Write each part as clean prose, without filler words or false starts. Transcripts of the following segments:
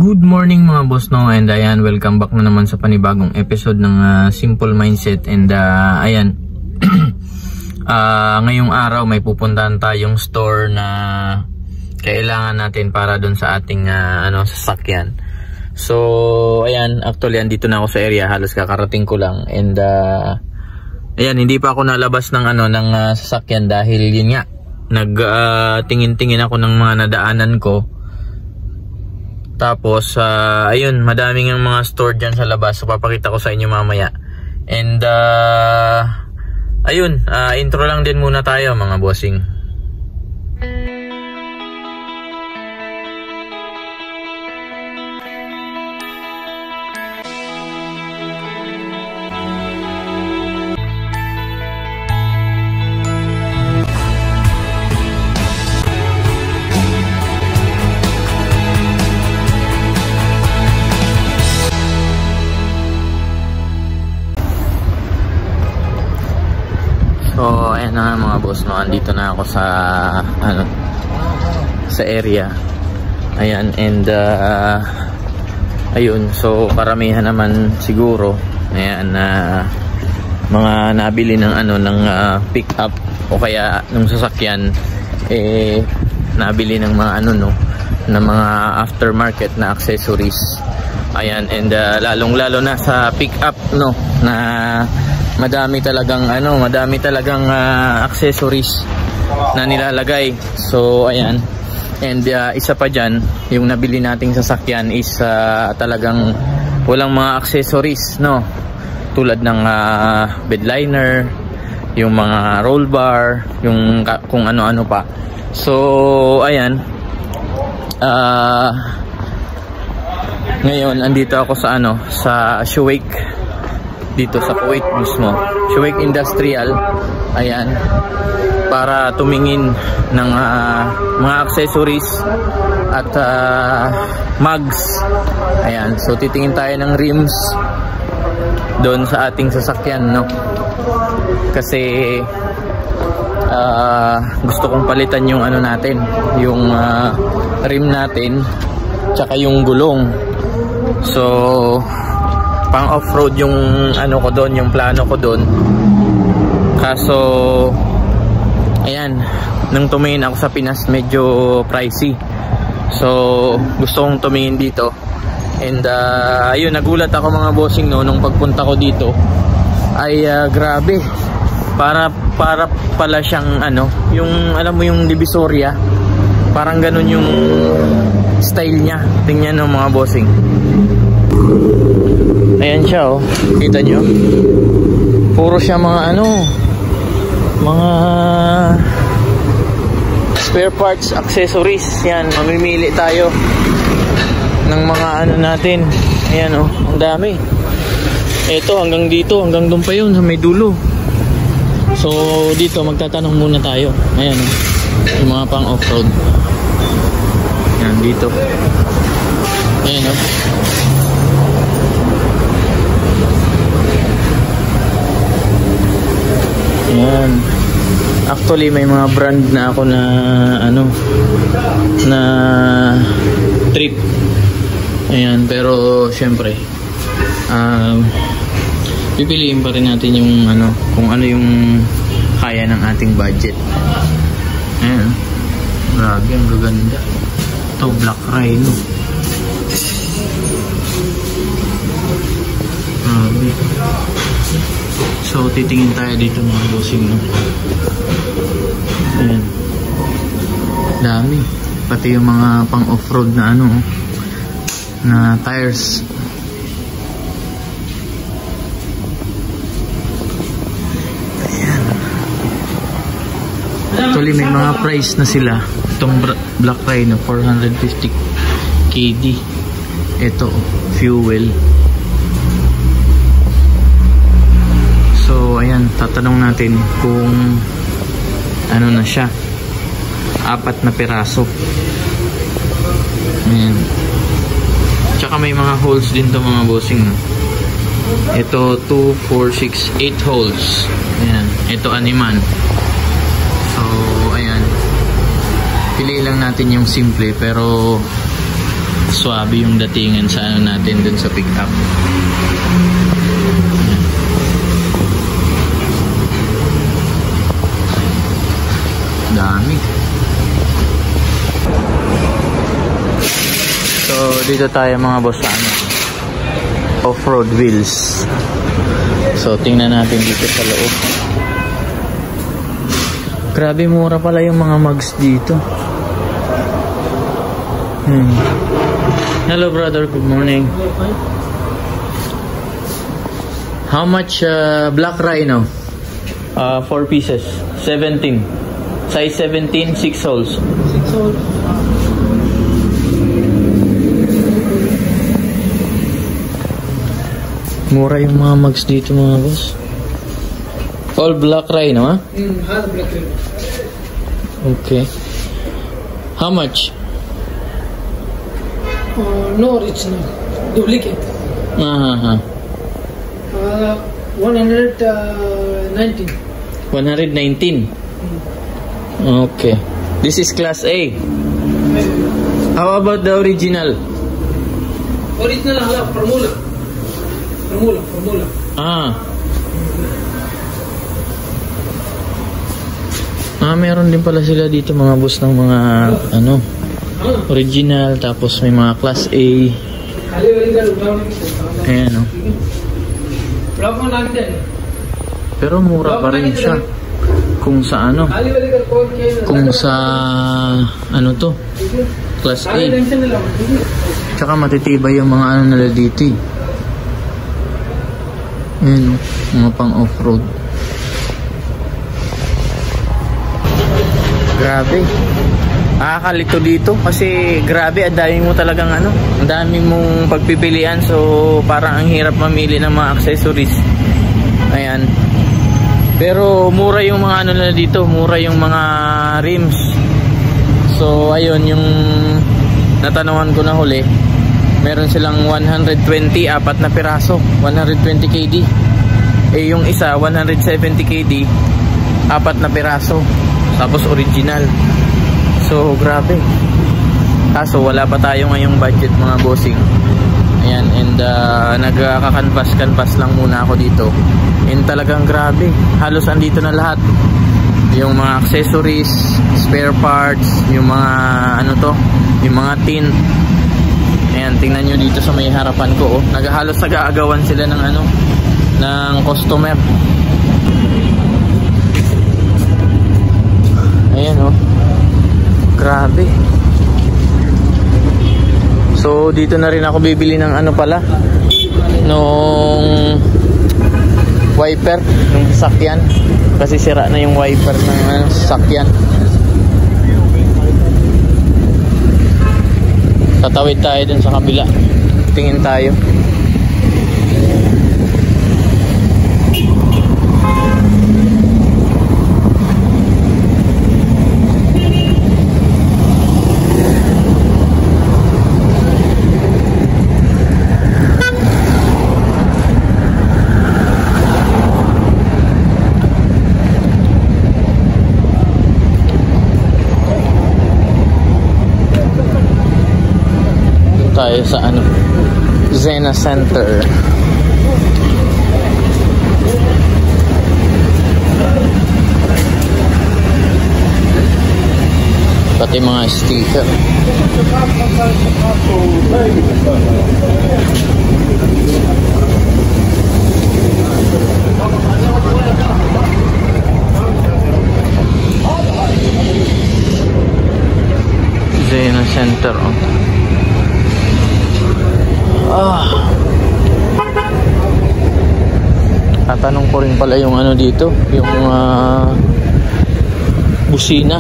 Good morning mga boss, no, and ayan, welcome back na naman sa panibagong episode ng Simple Mindset. And ayan, ngayong araw may pupuntahan tayong store na kailangan natin para dun sa ating sasakyan. So ayan, actually andito na ako sa area, halos kakarating ko lang. And ayan, hindi pa ako nalabas ng sasakyan dahil yun nga, tingin-tingin ako ng mga nadaanan ko. Tapos ayun, madaming yung mga store dyan sa labas, so papakita ko sa inyo mamaya. And ayun, intro lang din muna tayo mga bossing. So ayan na mga boss, no, andito na ako sa sa area. Ayan, and ayun, so karamihan naman siguro ayan mga nabili ng pick up o kaya nung sasakyan nabili ng mga ng mga aftermarket na accessories. Ayan, and lalong-lalo na sa pick up, no, na madami talagang accessories na nilalagay. So ayan, and isa pa dyan, yung nabili nating sasakyan is talagang walang mga accessories, no, tulad ng bed liner, yung mga roll bar, yung kung ano-ano pa. So ayan, ngayon andito ako sa sa Shuwaik, dito sa Kuwait mismo, Shuwaik Industrial. Ayan, para tumingin ng mga accessories at mugs. Ayan, so titingin tayo ng rims doon sa ating sasakyan, no, kasi gusto kong palitan yung natin, yung rim natin, tsaka yung gulong. So pang off-road yung ko doon, yung plano ko doon. Kaso ayan, nung tumingin ako sa Pinas, medyo pricey. So gusto kong tumingin dito. And ayun, nagulat ako mga bossing, no, nung pagpunta ko dito. Ay grabe, para pala siyang yung alam mo yung Divisoria, parang ganun yung style niya. Tingnan no mga bossing. Ayan siya, oh. Kita nyo? Puro siya mga mga spare parts, accessories. Yan, mamimili tayo ng mga natin. Ayan, oh, ang dami. Ito hanggang dito, hanggang doon pa yun sa may dulo. So dito magtatanong muna tayo. Ayan, oh, yung mga pang off-road. Ayan, dito. Ayan, oh. Ayan. Actually may mga brand na ako na na trip. Ayan, pero syempre pipiliin pa rin natin yung kung ano yung kaya ng ating budget. Ayan, grabe, ang gaganda. Ito, Black Rhino. Grabe. So titingin tayo dito mga bossing, no? Ayan, dami, pati yung mga pang off-road na na tires. Ayan, actually may mga price na sila. Itong Black Rhino 450 KD. Ito fuel. So ayan, tatanong natin kung na siya. 4 na piraso. Ayan. Tsaka may mga holes din to mga bossing, no? Ito 2, 4, 6, 8 holes. Ayan. Ito animan. So ayan, pili lang natin yung simple, pero swabe yung datingan sa ano natin dun sa pick up. Dami. So dito tayo mga boss sa ano, off-road wheels. So tingnan natin dito sa loob. Grabe mura pala yung mga mugs dito. Hello brother, good morning. How much Black Rhino? 4 pieces, 17. Size 17, 6 holes. 6 holes. Mura yung mga mugs dito mga boss. All Black Rhino, ha? Has Black Rhino. Okay. How much? No original, duplicate. 119. 119. Okay. This is class A. How about the original? Original hala formula. Formula. Meron din pala sila dito mga boss ng mga ano, original, tapos may mga class A. Ayan, no? Pero mura pa rin siya kung sa ano, kung sa ano to, class A. Tsaka matitibay yung mga ano nila dito. Ayan, no? Mga pang off-road. Grabe. Nakakalito dito kasi grabe, ang dami mo talagang ano, ang dami mong pagpipilian, so parang ang hirap mamili ng mga accessories. Ayan. Pero mura yung mga ano na dito, mura yung mga rims. So ayun, yung natanawan ko na huli, meron silang 120, 4 na piraso, 120 KD. Eh yung isa 170 KD, 4 na piraso. Tapos original. So grabe. Kaso wala pa tayo ngayong budget mga bossing. Ayan, and nagkaka-canvas lang muna ako dito. And talagang grabe. Halos andito na lahat. Yung mga accessories, spare parts, yung mga ano to, yung mga tint. Ayan, tingnan nyo dito sa may harapan ko. Halos nag-aagawan sila ng ano, ng customer. Ayan, oh. Grabe. So dito na rin ako bibili ng ano pala, nung wiper ng sasakyan, kasi sira na yung wiper ng sasakyan. Tatawid tayo dun sa kabila, tingin tayo. Tayo sa ano, Zena Center. Pati mga sticker. Zena Center, oh. Tatanong ko rin pala yung ano dito, yung busina.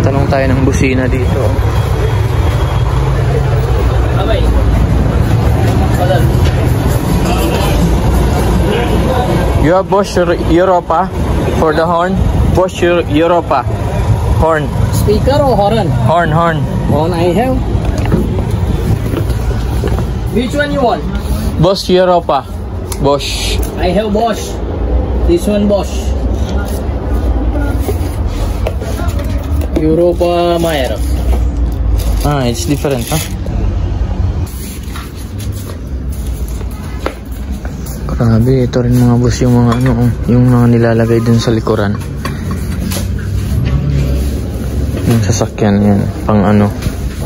Tanong tayo ng busina dito. You have Bosch Europa for the horn? Bosch Europa. Horn. Speaker or horn? Horn, horn. Horn I have. Which one you want? Bosch Europa. Bosch. I have Bosch. This one Bosch. Europa Meyer. Ah, it's different, huh? Grabe, ito rin mga boss yung mga ano, yung mga nilalagay dun sa likuran. Yung sasakyan yan, pang ano,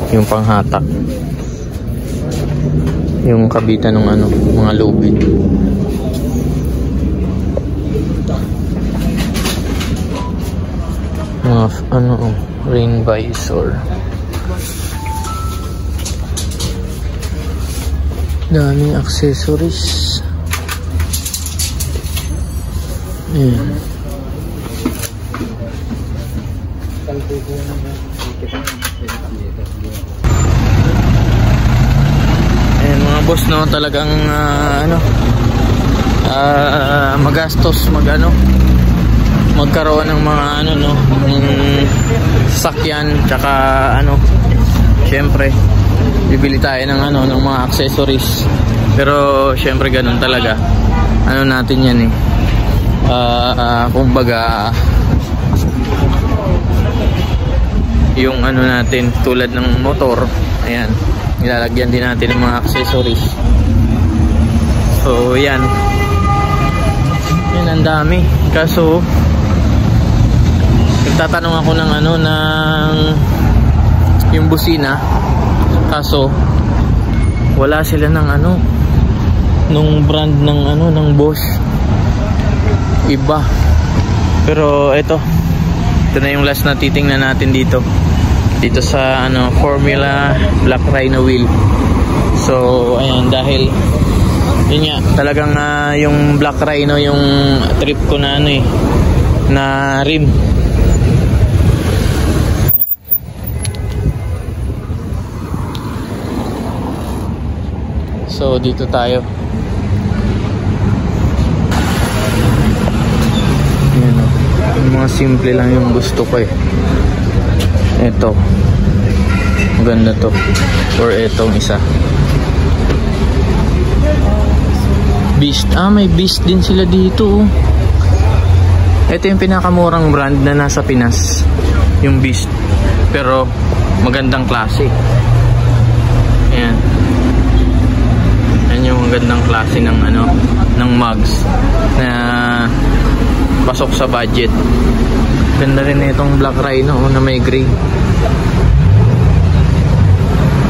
yung panghatak. Yung kabitan ng ano, mga lubid. Mga ano, rain visor. Daming accessories. Ayan. Ayan mga boss, no, talagang magastos magkaroon ng mga no, sasakyan, tsaka syempre bibili tayo ng ng mga accessories. Pero syempre ganun talaga. Natin yan eh. Kumbaga yung natin tulad ng motor, ayan, nilalagyan din natin ng mga accessories. So yan ang dami. Kaso nagtatanong ako ng ng yung busina, kaso wala sila ng nung brand ng Bosch, iba. Pero ito na yung last na titingnan natin dito sa Formula Black Rhino wheel. So ayan, dahil yun nga talagang yung Black Rhino yung trip ko na na rim. So dito tayo. Ayan, yung mga simple lang yung gusto ko eh. Ito maganda to, or etong isa Beast. May Beast din sila dito. Ito yung pinakamurang brand na nasa Pinas, yung Beast, pero magandang klase. Ayan, yung magandang klase ng ng mugs na pasok sa budget. Ganda rin itong Black Rhino na may gray.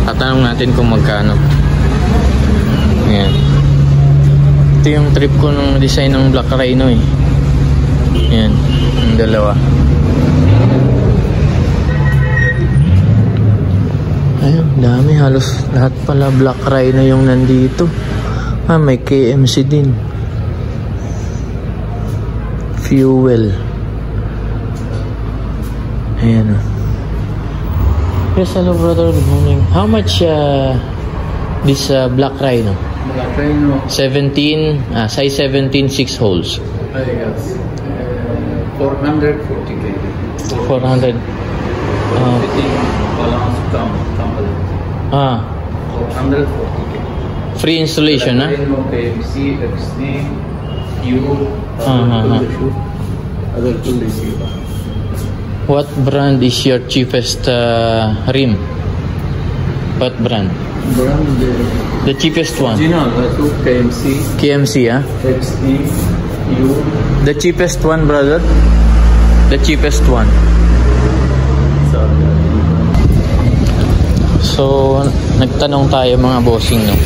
Tatanong natin kung magkano. Ayan, ito yung trip ko ng design ng Black Rhino eh. Ayan, yung dalawa. Ayun, dami, halos lahat pala Black Rhino yung nandito. May KMC din. Fuel. Ayan. Yes, hello brother, good morning. How much this Black Rhino? Black Rhino 17, size 17, 6 holes. Yes. 440k. 400. Balance tumble. 440k. Free installation, Black Rhino, KMC, XD, U. Other tool is U. What brand is your cheapest rim? What brand? The cheapest one. Original, KMC. KMC, XD, U. The cheapest one, brother. The cheapest one. So, nagtanong tayo mga bossing, no?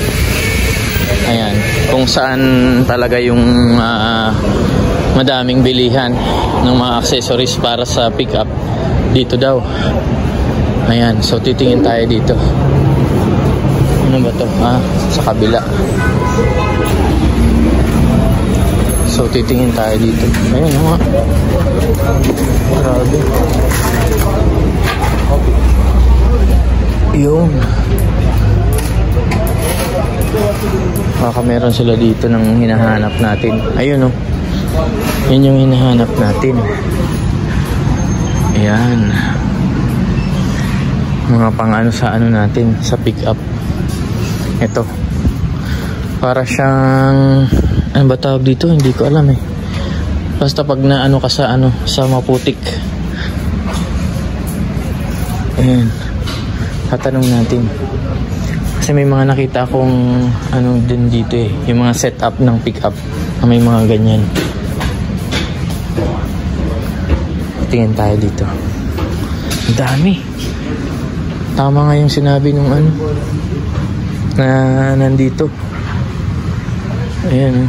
Ayan, kung saan talaga yung madaming bilihan ng mga accessories para sa pickup. Dito daw. Ayan, so titingin tayo dito. Ano ba to? Sa kabila. So titingin tayo dito. Ayun nga. Grabe. Yun. Baka meron sila dito ng hinahanap natin. Ayun, oh. Yun yung hinahanap natin. Ayan. Mga pang ano sa ano natin, sa pick up. Ito. Para siyang, ano ba tawag dito? Hindi ko alam eh. Basta pag na ano ka sa ano, sa maputik. Ayan. Tatanong natin. Kasi may mga nakita akong ano din dito eh. Yung mga setup ng pick up. May mga ganyan. Tingin tayo dito. Ang dami. Tama nga yung sinabi nung ano na nandito. Ayan.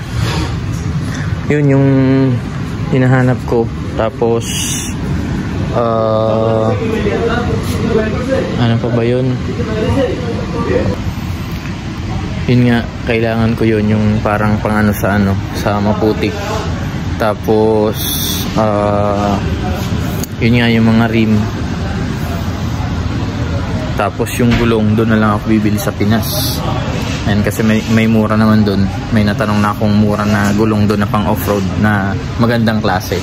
Yun yung hinahanap ko. Tapos ano pa ba yun? Yun nga, kailangan ko yun. Yung parang pang ano sa ano, sa maputik. Tapos yun nga yung mga rim. Tapos yung gulong, doon na lang ako bibili sa Pinas. Ayan, kasi may mura naman doon. May natanong na akong mura na gulong doon na pang off-road na magandang klase.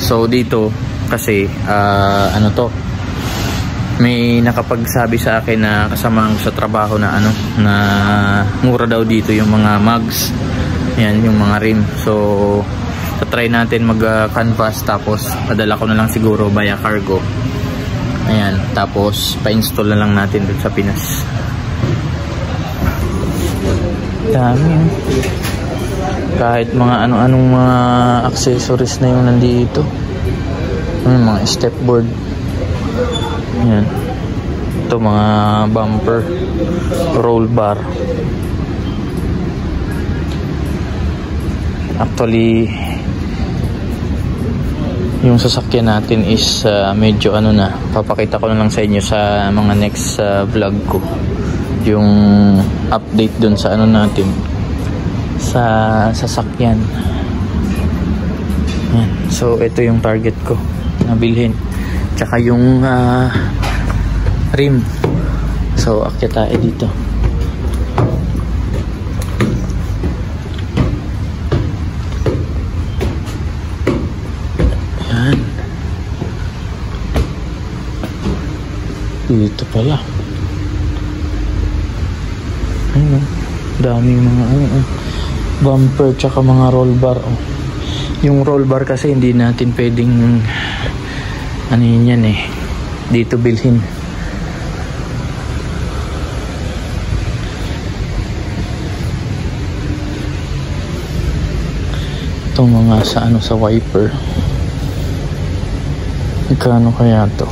So dito kasi ano to, may nakapagsabi sa akin na kasama ko sa trabaho na ano, na mura daw dito yung mga mugs. Ayan, yung mga rim. So try natin mag-canvas, tapos padala ko na lang siguro via cargo. Ayan, tapos pa-install na lang natin dun sa Pinas. Dami. Kahit mga ano-anong mga accessories na yung nandito. Mga stepboard. Ayan. Ito mga bumper, roll bar. Actually, yung sasakyan natin is medyo ano na, papakita ko na lang sa inyo sa mga next vlog ko yung update dun sa ano natin, sa sasakyan. Yan. So ito yung target ko na bilhin, tsaka yung rim. So akyat tayo dito. Dito pala. Ayun, daming mga bumper tsaka mga roll bar. Yung roll bar kasi hindi natin pwedeng ano yun yan eh, dito bilhin. Itong mga sa ano, sa wiper. Magkano kaya to?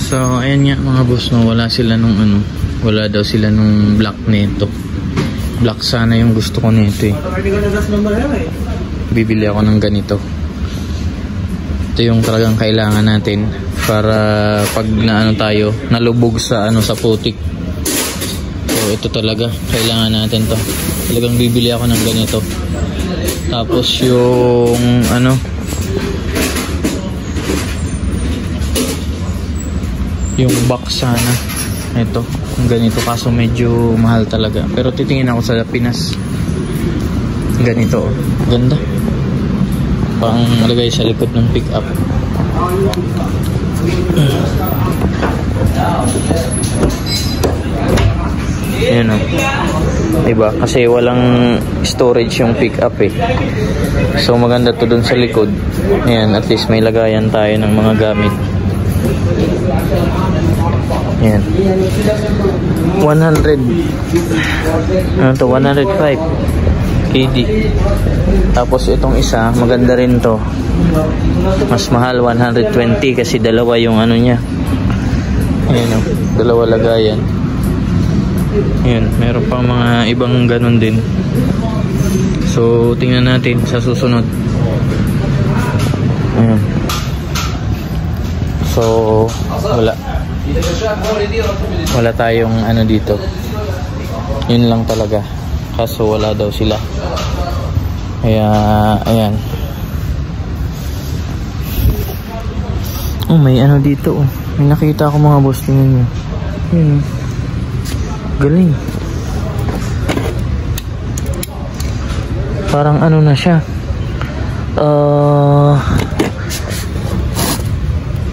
So ayan nga mga boss, no, wala sila nung ano, wala daw sila nung black nito. Black sana yung gusto ko nito eh. Bibili ako ng ganito. Ito yung talagang kailangan natin para pag na ano tayo, nalubog sa ano, sa putik. So ito talaga kailangan natin to. Talagang bibili ako ng ganito. Tapos yung ano, yung box sana ito, ganito, kaso medyo mahal talaga, pero titingin ako sa Pinas. Ganito, ganda, pang lagay sa likod ng pick up. Ayan o, diba? Kasi walang storage yung pick up eh, so maganda to dun sa likod. Ayan, at least may lagayan tayo ng mga gamit. Ayan, 100 ano to, 105 KD. Tapos itong isa, maganda rin to, mas mahal, 120, kasi dalawa yung ano nya. Ayan o, dalawa lagayan. Ayan, meron pang mga ibang ganun din. So tingnan natin sa susunod. Ayan. So wala tayong ano dito, yun lang talaga, kaso wala daw sila, kaya ayan. Oh, may ano dito oh, may nakita ako mga boss, tingnan nyo. Galing. Parang ano na siya.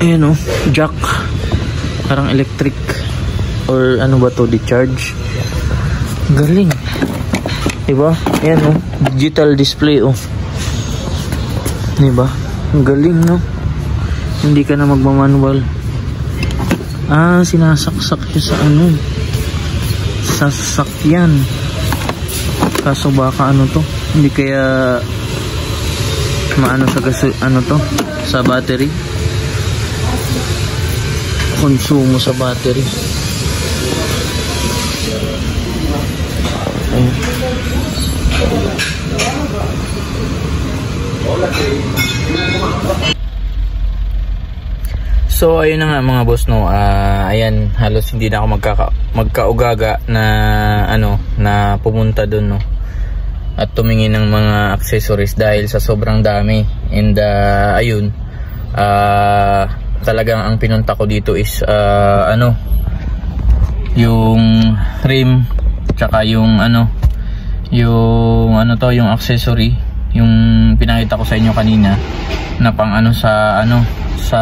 Ayan o, jack. Parang electric. Or ano ba to, decharge. Galing. Diba? Ayan o, digital display o. Diba? Galing no. Hindi ka na magmamanual. Sinasaksak siya sa ano, sa sasakyan. Kaso baka ano to, hindi kaya maano sa sa battery, konsumo sa battery. So ayun na nga mga boss no, ayan, halos hindi na ako magkaugaga na na pumunta doon no at tumingin ng mga accessories dahil sa sobrang dami. And ayun, talagang ang pinunta ko dito is yung rim, tsaka yung yung accessory, yung pinakita ko sa inyo kanina na pang sa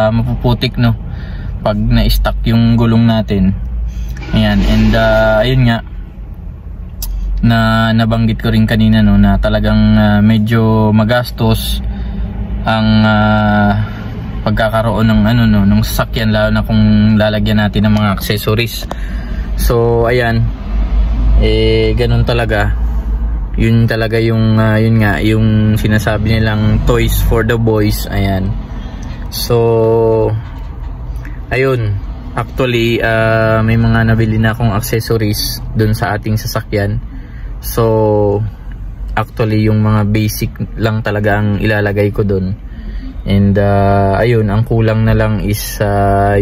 mapuputik no pag na-stuck yung gulong natin. Ayan, and ayun nga na nabanggit ko rin kanina no na talagang medyo magastos ang pagkakaroon ng ng sasakyan, lalo na kung lalagyan natin ng mga accessories. So ayan, ganun talaga. Yun talaga yung yun nga yung sinasabi nilang toys for the boys. Ayan. So ayun, actually may mga nabili na akong accessories dun sa ating sasakyan. So actually yung mga basic lang talaga ang ilalagay ko dun. And ayun, ang kulang na lang is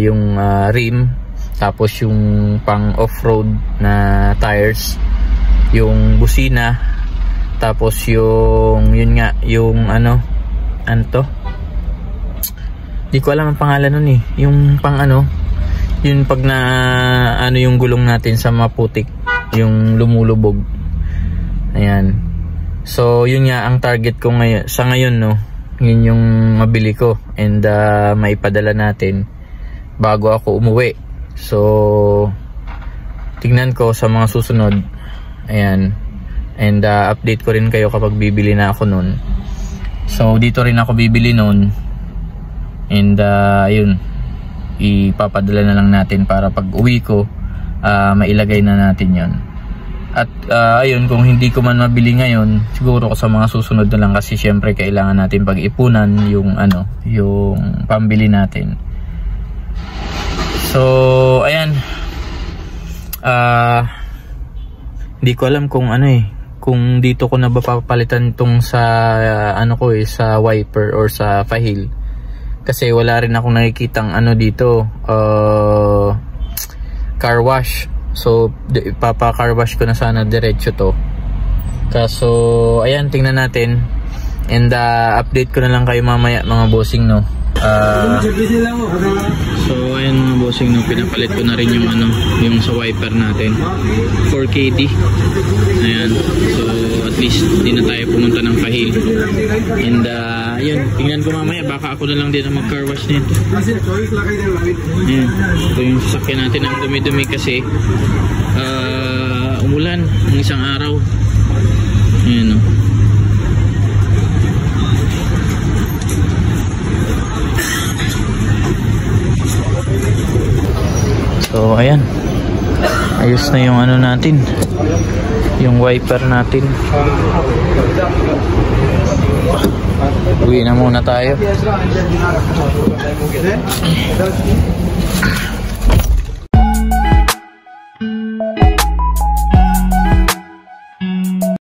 yung rim, tapos yung pang off-road na tires, yung busina, tapos yung yun nga yung to, di ko alam ang pangalan nun yung pang yun pag na yung gulong natin sa maputik, yung lumulubog. Ayan, so yun nga ang target ko ngayon, sa ngayon no, yun yung mabili ko and maipadala natin bago ako umuwi. So tignan ko sa mga susunod. Ayan, and update ko rin kayo kapag bibili na ako nun. So dito rin ako bibili nun, and ayun, ipapadala na lang natin para pag uwi ko mailagay na natin yon. At ayun, kung hindi ko man mabili ngayon, siguro ko sa mga susunod na lang, kasi syempre kailangan natin pag-ipunan yung yung pambili natin. So ayan, hindi ko alam kung kung dito ko na ba papalitan tong sa sa wiper or sa fahil, kasi wala rin akong nakikitang dito car wash. So papa car wash ko na sana diretso to. Kaso ayan, tingnan natin, and update ko na lang kayo mamaya mga bossing no. So ayan mga bossing no, pinapalit ko na rin yung yung sa wiper natin 4KD. Ayan, so at least hindi na tayo pumunta ng fahil. And ayun, tingnan ko mamaya, baka ako na lang din ang mag car wash nito. Ayan, ito yung sasakyan natin, ang dumi-dumi kasi umulan ng isang araw. Ayan no. So ayan, ayos na yung natin, yung wiper natin. Uwi na muna tayo.